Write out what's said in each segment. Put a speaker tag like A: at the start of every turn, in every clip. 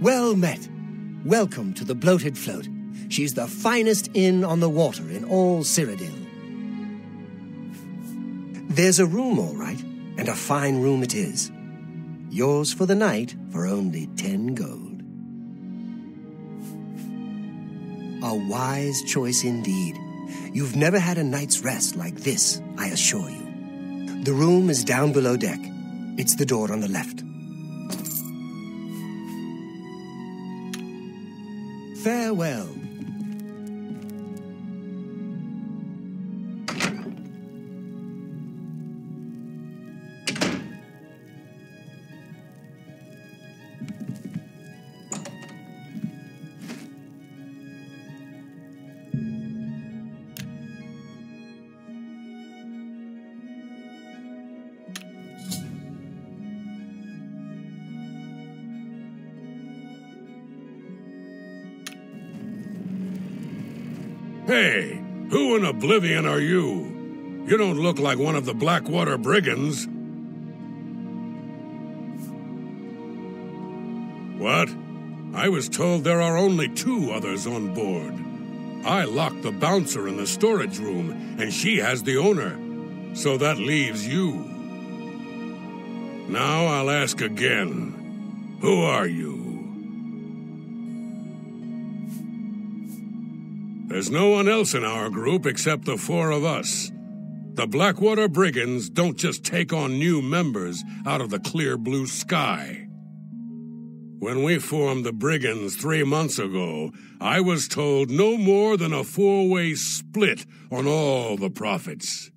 A: Well met. Welcome to the Bloated Float. She's the finest inn on the water in all Cyrodiil. There's a room, all right, and a fine room it is. Yours for the night for only 10 gold. A wise choice indeed. You've never had a night's rest like this, I assure you. The room is down below deck. It's the door on the left. Farewell.
B: Hey, who in Oblivion are you? You don't look like one of the Blackwater brigands. What? I was told there are only 2 others on board. I locked the bouncer in the storage room, and she has the owner. So that leaves you. Now I'll ask again. Who are you? There's no one else in our group except the 4 of us. The Blackwater Brigands don't just take on new members out of the clear blue sky. When we formed the Brigands 3 months ago, I was told no more than a 4-way split on all the profits.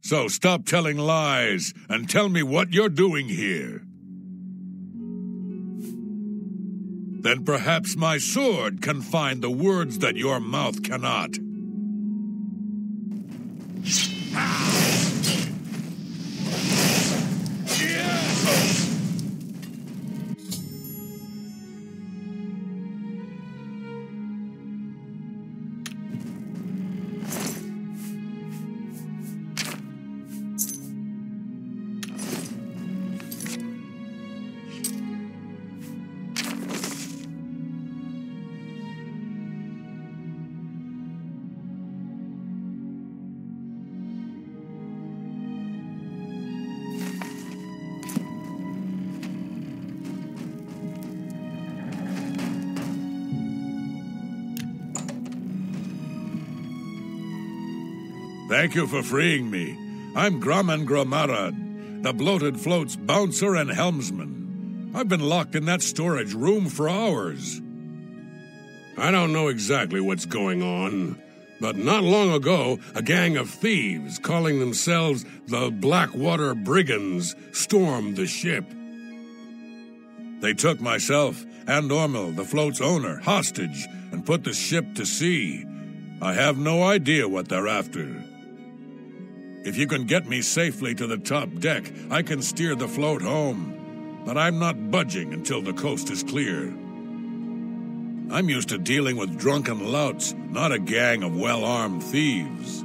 B: So stop telling lies and tell me what you're doing here. Then perhaps my sword can find the words that your mouth cannot. Thank you for freeing me. I'm Grumman Gramarad, the Bloated Float's bouncer and helmsman. I've been locked in that storage room for hours. I don't know exactly what's going on, but not long ago, a gang of thieves calling themselves the Blackwater Brigands stormed the ship. They took myself and Ormil, the float's owner, hostage and put the ship to sea. I have no idea what they're after. If you can get me safely to the top deck, I can steer the float home. But I'm not budging until the coast is clear. I'm used to dealing with drunken louts, not a gang of well-armed thieves.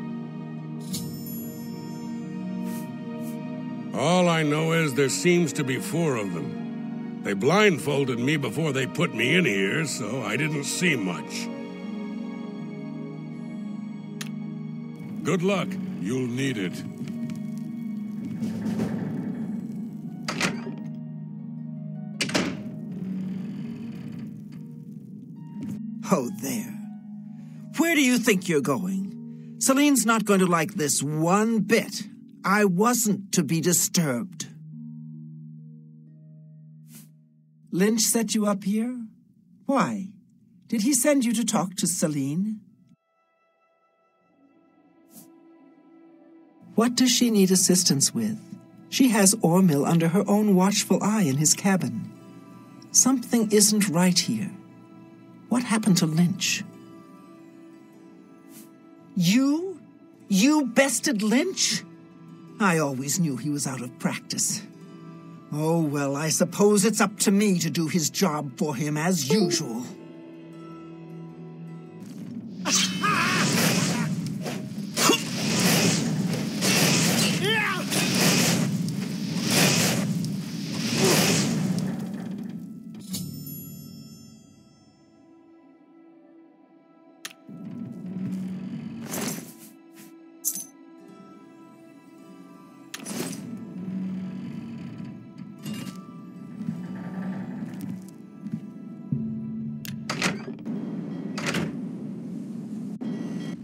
B: All I know is there seems to be 4 of them. They blindfolded me before they put me in here, so I didn't see much. Good luck. You'll need it.
C: Oh, there. Where do you think you're going? Celine's not going to like this one bit. I wasn't to be disturbed. Lynch set you up here? Why? Did he send you to talk to Celine? What does she need assistance with? She has Ormil under her own watchful eye in his cabin. Something isn't right here. What happened to Lynch? You? You bested Lynch? I always knew he was out of practice. Oh, well, I suppose it's up to me to do his job for him as usual.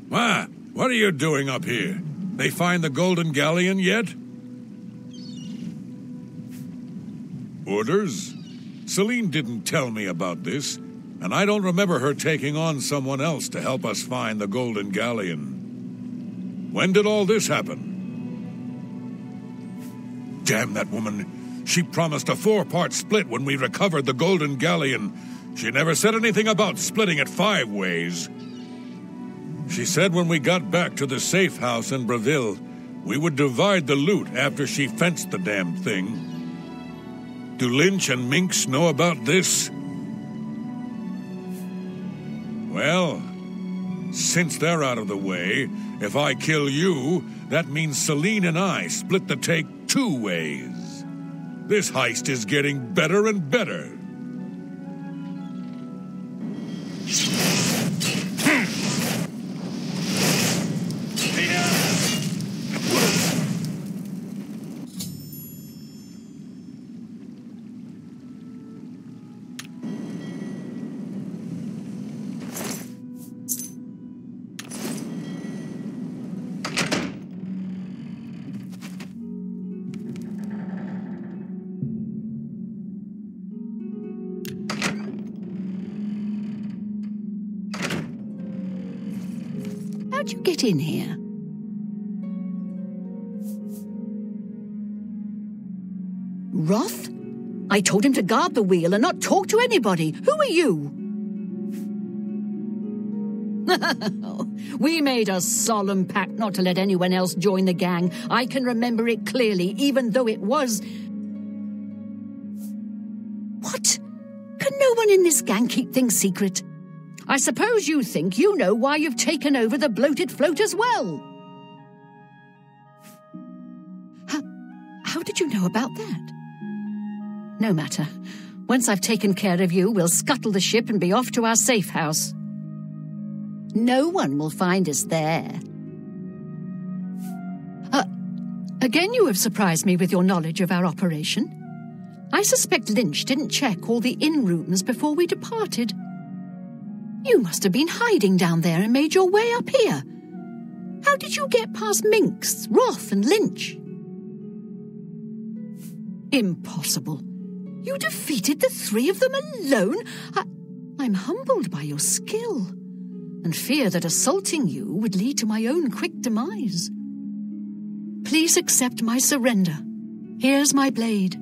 B: What are you doing up here? They find the Golden Galleon yet? Orders? Celine didn't tell me about this, and I don't remember her taking on someone else to help us find the Golden Galleon. When did all this happen? Damn that woman. She promised a 4-part split when we recovered the Golden Galleon. She never said anything about splitting it 5 ways. She said when we got back to the safe house in Breville, we would divide the loot after she fenced the damn thing. Do Lynch and Minx know about this? Well, since they're out of the way, if I kill you, that means Celine and I split the take 2 ways. This heist is getting better and better.
D: How'd you get in here? Roth? I told him to guard the wheel and not talk to anybody. Who are you? We made a solemn pact not to let anyone else join the gang. I can remember it clearly, even though it was... What? Can no one in this gang keep things secret? I suppose you think you know why you've taken over the bloated float as well. How did you know about that? No matter. Once I've taken care of you, we'll scuttle the ship and be off to our safe house. No one will find us there. Again, you have surprised me with your knowledge of our operation. I suspect Lynch didn't check all the inn rooms before we departed. You must have been hiding down there and made your way up here. How did you get past Minx, Roth, and Lynch? Impossible. You defeated the 3 of them alone? I'm humbled by your skill, and fear that assaulting you would lead to my own quick demise. Please accept my surrender. Here's my blade.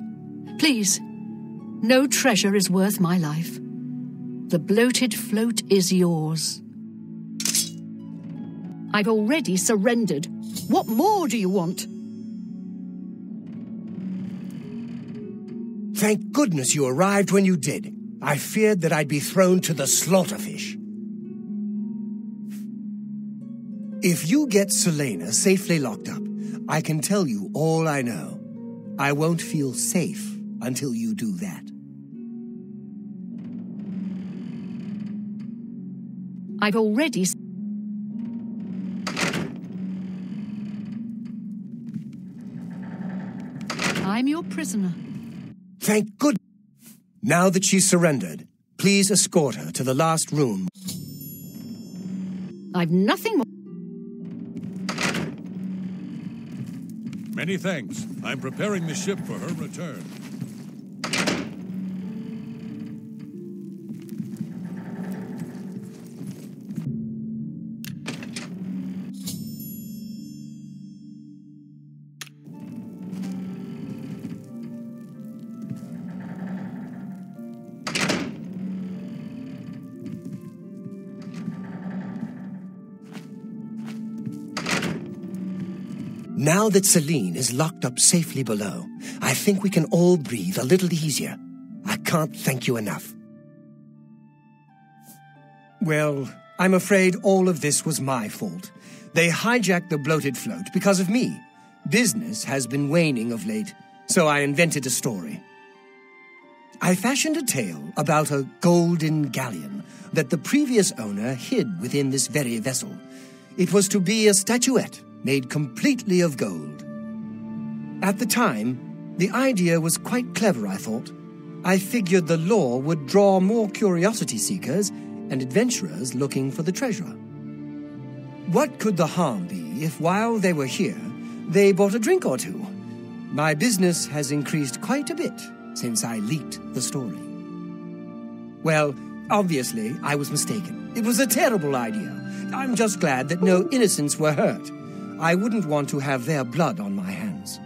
D: Please, no treasure is worth my life. The bloated float is yours. I've already surrendered. What more do you want?
A: Thank goodness you arrived when you did. I feared that I'd be thrown to the slaughterfish. If you get Selena safely locked up, I can tell you all I know. I won't feel safe until you do that.
D: I've already... I'm your prisoner.
A: Thank good. Now that she's surrendered, please escort her to the last room.
D: I've nothing more...
B: Many thanks. I'm preparing the ship for her return.
A: Now that Celine is locked up safely below, I think we can all breathe a little easier. I can't thank you enough. Well, I'm afraid all of this was my fault. They hijacked the bloated float because of me. Business has been waning of late, so I invented a story. I fashioned a tale about a golden galleon that the previous owner hid within this very vessel. It was to be a statuette made completely of gold. At the time, the idea was quite clever, I thought. I figured the lore would draw more curiosity seekers and adventurers looking for the treasure. What could the harm be if while they were here, they bought a drink or two? My business has increased quite a bit since I leaked the story. Well, obviously, I was mistaken. It was a terrible idea. I'm just glad that no innocents were hurt. I wouldn't want to have their blood on my hands.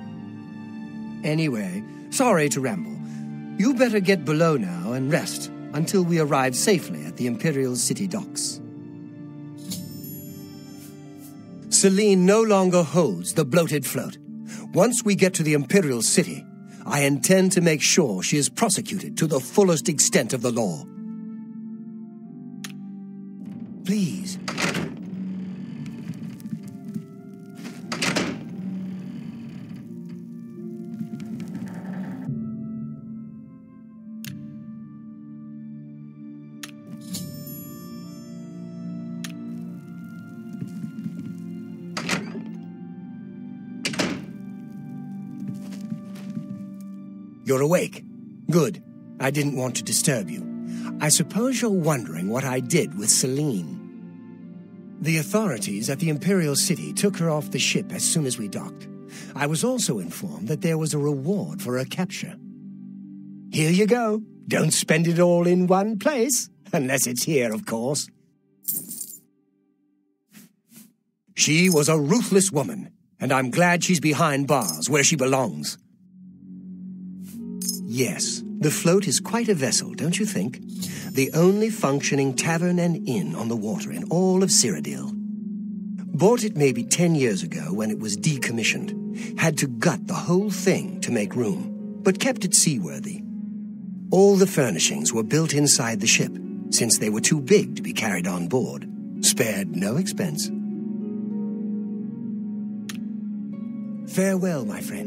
A: Anyway, sorry to ramble. You better get below now and rest until we arrive safely at the Imperial City docks. Celine no longer holds the bloated float. Once we get to the Imperial City, I intend to make sure she is prosecuted to the fullest extent of the law. Please. You're awake. Good. I didn't want to disturb you. I suppose you're wondering what I did with Celine. The authorities at the Imperial City took her off the ship as soon as we docked. I was also informed that there was a reward for her capture. Here you go. Don't spend it all in one place, unless it's here, of course. She was a ruthless woman, and I'm glad she's behind bars where she belongs. Yes, the float is quite a vessel, don't you think? The only functioning tavern and inn on the water in all of Cyrodiil. Bought it maybe 10 years ago when it was decommissioned. Had to gut the whole thing to make room, but kept it seaworthy. All the furnishings were built inside the ship, since they were too big to be carried on board. Spared no expense. Farewell, my friend.